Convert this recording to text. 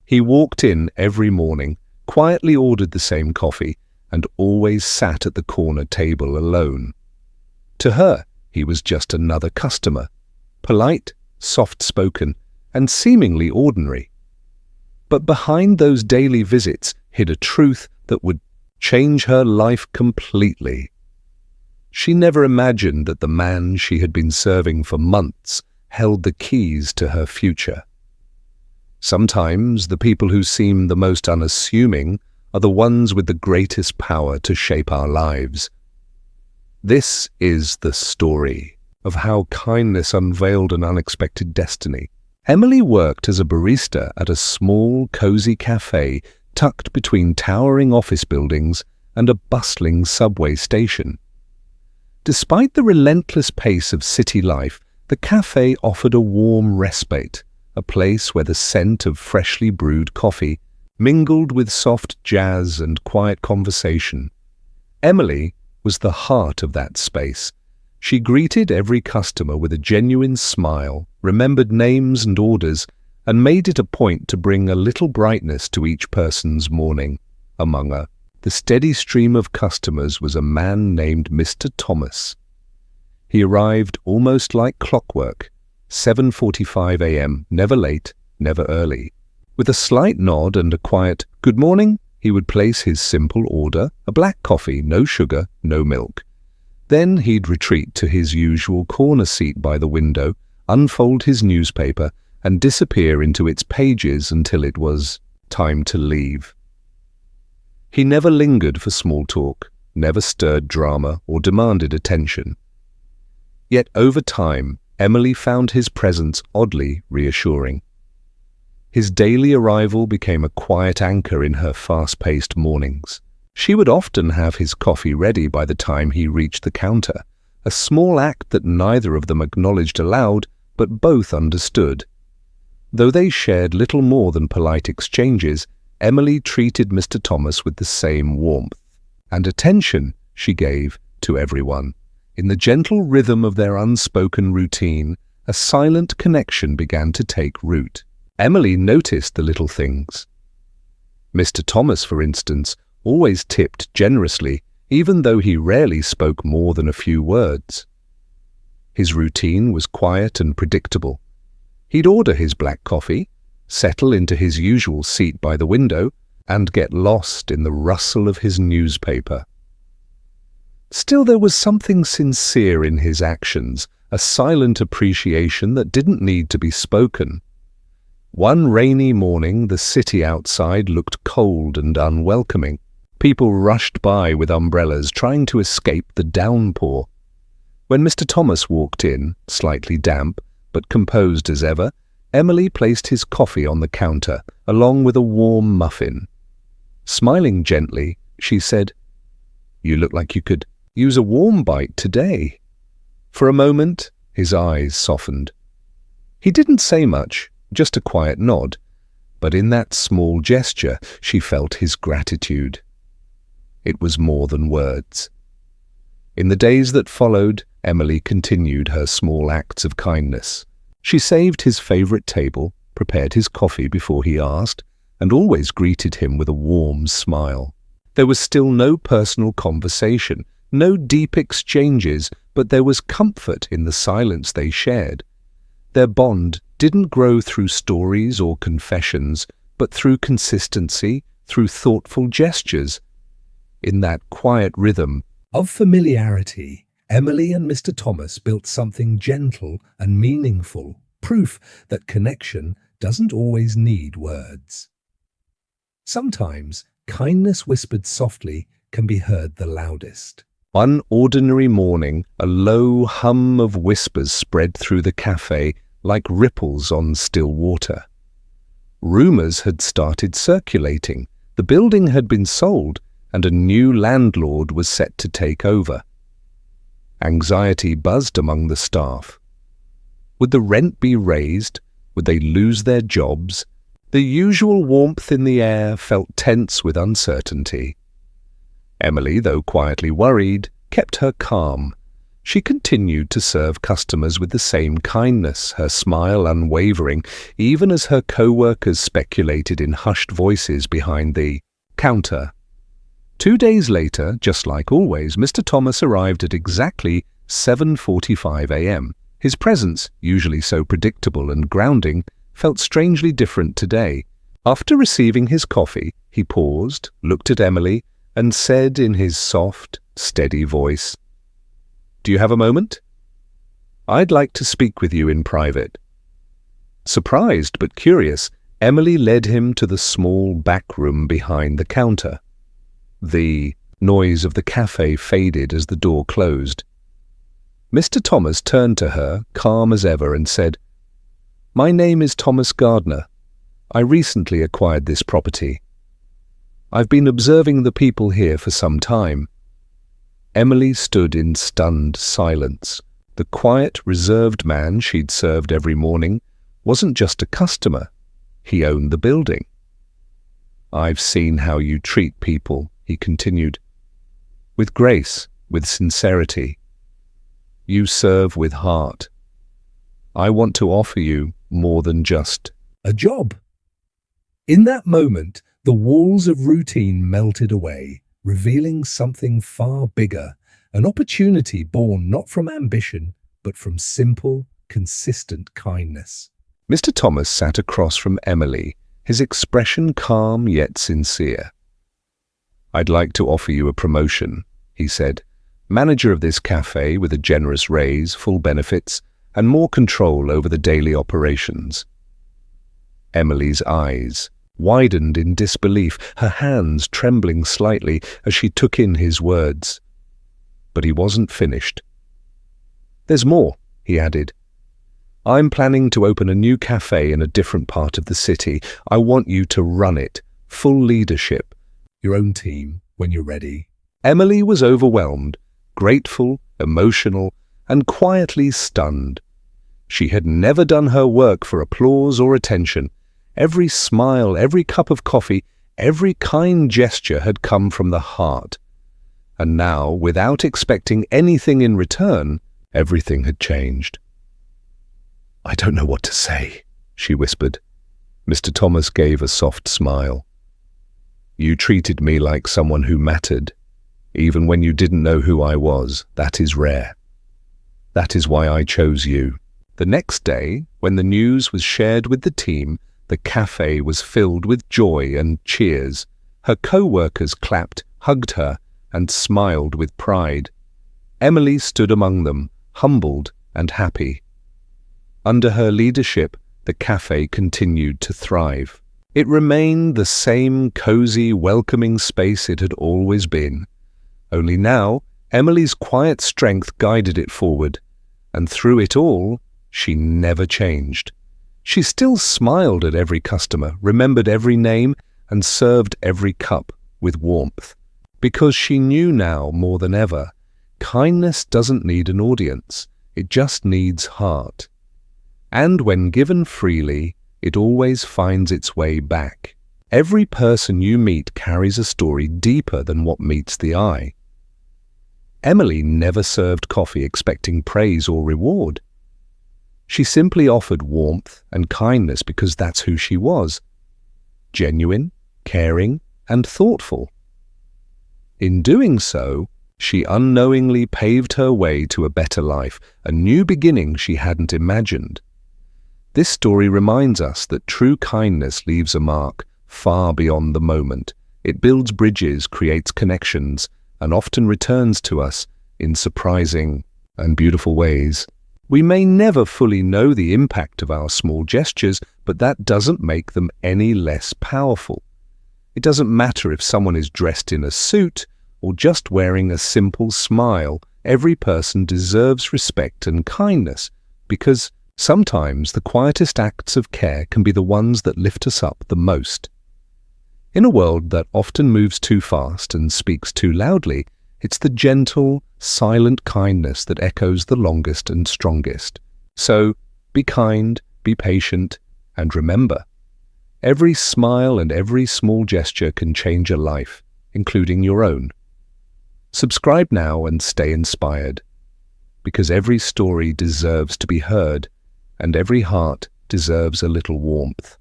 He walked in every morning, quietly ordered the same coffee, and always sat at the corner table alone. To her, he was just another customer, polite, soft-spoken, and seemingly ordinary. But behind those daily visits hid a truth that would change her life completely. She never imagined that the man she had been serving for months held the keys to her future. Sometimes the people who seem the most unassuming are the ones with the greatest power to shape our lives. This is the story of how kindness unveiled an unexpected destiny. Emily worked as a barista at a small, cozy café tucked between towering office buildings and a bustling subway station. Despite the relentless pace of city life, the café offered a warm respite, a place where the scent of freshly brewed coffee mingled with soft jazz and quiet conversation. Emily was the heart of that space. She greeted every customer with a genuine smile, remembered names and orders, and made it a point to bring a little brightness to each person's morning. Among the steady stream of customers was a man named Mr. Thomas. He arrived almost like clockwork, 7:45 a.m., never late, never early. With a slight nod and a quiet "good morning," he would place his simple order, a black coffee, no sugar, no milk. Then he'd retreat to his usual corner seat by the window, unfold his newspaper, and disappear into its pages until it was time to leave. He never lingered for small talk, never stirred drama or demanded attention. Yet over time, Emily found his presence oddly reassuring. His daily arrival became a quiet anchor in her fast-paced mornings. She would often have his coffee ready by the time he reached the counter, a small act that neither of them acknowledged aloud, but both understood. Though they shared little more than polite exchanges, Emily treated Mr. Thomas with the same warmth and attention she gave to everyone. In the gentle rhythm of their unspoken routine, a silent connection began to take root. Emily noticed the little things. Mr. Thomas, for instance, always tipped generously, even though he rarely spoke more than a few words. His routine was quiet and predictable. He'd order his black coffee, settle into his usual seat by the window, and get lost in the rustle of his newspaper. Still, there was something sincere in his actions, a silent appreciation that didn't need to be spoken. One rainy morning, the city outside looked cold and unwelcoming. People rushed by with umbrellas, trying to escape the downpour. When Mr. Thomas walked in, slightly damp, but composed as ever, Emily placed his coffee on the counter, along with a warm muffin. Smiling gently, she said, "You look like you could use a warm bite today." For a moment, his eyes softened. He didn't say much, just a quiet nod, but in that small gesture she felt his gratitude. It was more than words. In the days that followed, Emily continued her small acts of kindness. She saved his favorite table, prepared his coffee before he asked, and always greeted him with a warm smile. There was still no personal conversation, no deep exchanges, but there was comfort in the silence they shared. Their bond didn't grow through stories or confessions, but through consistency, through thoughtful gestures. In that quiet rhythm of familiarity, Emily and Mr. Thomas built something gentle and meaningful, proof that connection doesn't always need words. Sometimes kindness whispered softly can be heard the loudest. One ordinary morning, a low hum of whispers spread through the cafe like ripples on still water. Rumors had started circulating. The building had been sold, and a new landlord was set to take over. Anxiety buzzed among the staff. Would the rent be raised? Would they lose their jobs? The usual warmth in the air felt tense with uncertainty. Emily, though quietly worried, kept her calm. She continued to serve customers with the same kindness, her smile unwavering, even as her co-workers speculated in hushed voices behind the counter. 2 days later, just like always, Mr. Thomas arrived at exactly 7:45 a.m. His presence, usually so predictable and grounding, felt strangely different today. After receiving his coffee, he paused, looked at Emily, and said in his soft, steady voice, "Do you have a moment? I'd like to speak with you in private." Surprised but curious, Emily led him to the small back room behind the counter. The noise of the café faded as the door closed. Mr. Thomas turned to her, calm as ever, and said, "My name is Thomas Gardner. I recently acquired this property. I've been observing the people here for some time." Emily stood in stunned silence. The quiet, reserved man she'd served every morning wasn't just a customer. He owned the building. "I've seen how you treat people," he continued. "With grace, with sincerity. You serve with heart. I want to offer you more than just a job." In that moment, the walls of routine melted away, revealing something far bigger, an opportunity born not from ambition, but from simple, consistent kindness. Mr. Thomas sat across from Emily, his expression calm yet sincere. "I'd like to offer you a promotion," he said. "Manager of this cafe with a generous raise, full benefits, and more control over the daily operations." Emily's eyes widened in disbelief, her hands trembling slightly as she took in his words. But he wasn't finished. "There's more," he added. "I'm planning to open a new cafe in a different part of the city. I want you to run it, full leadership. Your own team, when you're ready." Emily was overwhelmed, grateful, emotional, and quietly stunned. She had never done her work for applause or attention. Every smile, every cup of coffee, every kind gesture had come from the heart. And now, without expecting anything in return, everything had changed. "I don't know what to say," she whispered. Mr. Thomas gave a soft smile. "You treated me like someone who mattered, even when you didn't know who I was. That is rare. That is why I chose you." The next day, when the news was shared with the team, the cafe was filled with joy and cheers. Her co-workers clapped, hugged her, and smiled with pride. Emily stood among them, humbled and happy. Under her leadership, the cafe continued to thrive. It remained the same cozy, welcoming space it had always been. Only now, Emily's quiet strength guided it forward, and through it all, she never changed. She still smiled at every customer, remembered every name, and served every cup with warmth. Because she knew now more than ever, kindness doesn't need an audience, it just needs heart. And when given freely, it always finds its way back. Every person you meet carries a story deeper than what meets the eye. Emily never served coffee expecting praise or reward. She simply offered warmth and kindness because that's who she was. Genuine, caring, and thoughtful. In doing so, she unknowingly paved her way to a better life, a new beginning she hadn't imagined. This story reminds us that true kindness leaves a mark far beyond the moment. It builds bridges, creates connections, and often returns to us in surprising and beautiful ways. We may never fully know the impact of our small gestures, but that doesn't make them any less powerful. It doesn't matter if someone is dressed in a suit or just wearing a simple smile. Every person deserves respect and kindness, because sometimes the quietest acts of care can be the ones that lift us up the most. In a world that often moves too fast and speaks too loudly, it's the gentle, silent kindness that echoes the longest and strongest. So, be kind, be patient, and remember, every smile and every small gesture can change a life, including your own. Subscribe now and stay inspired. because every story deserves to be heard, and every heart deserves a little warmth.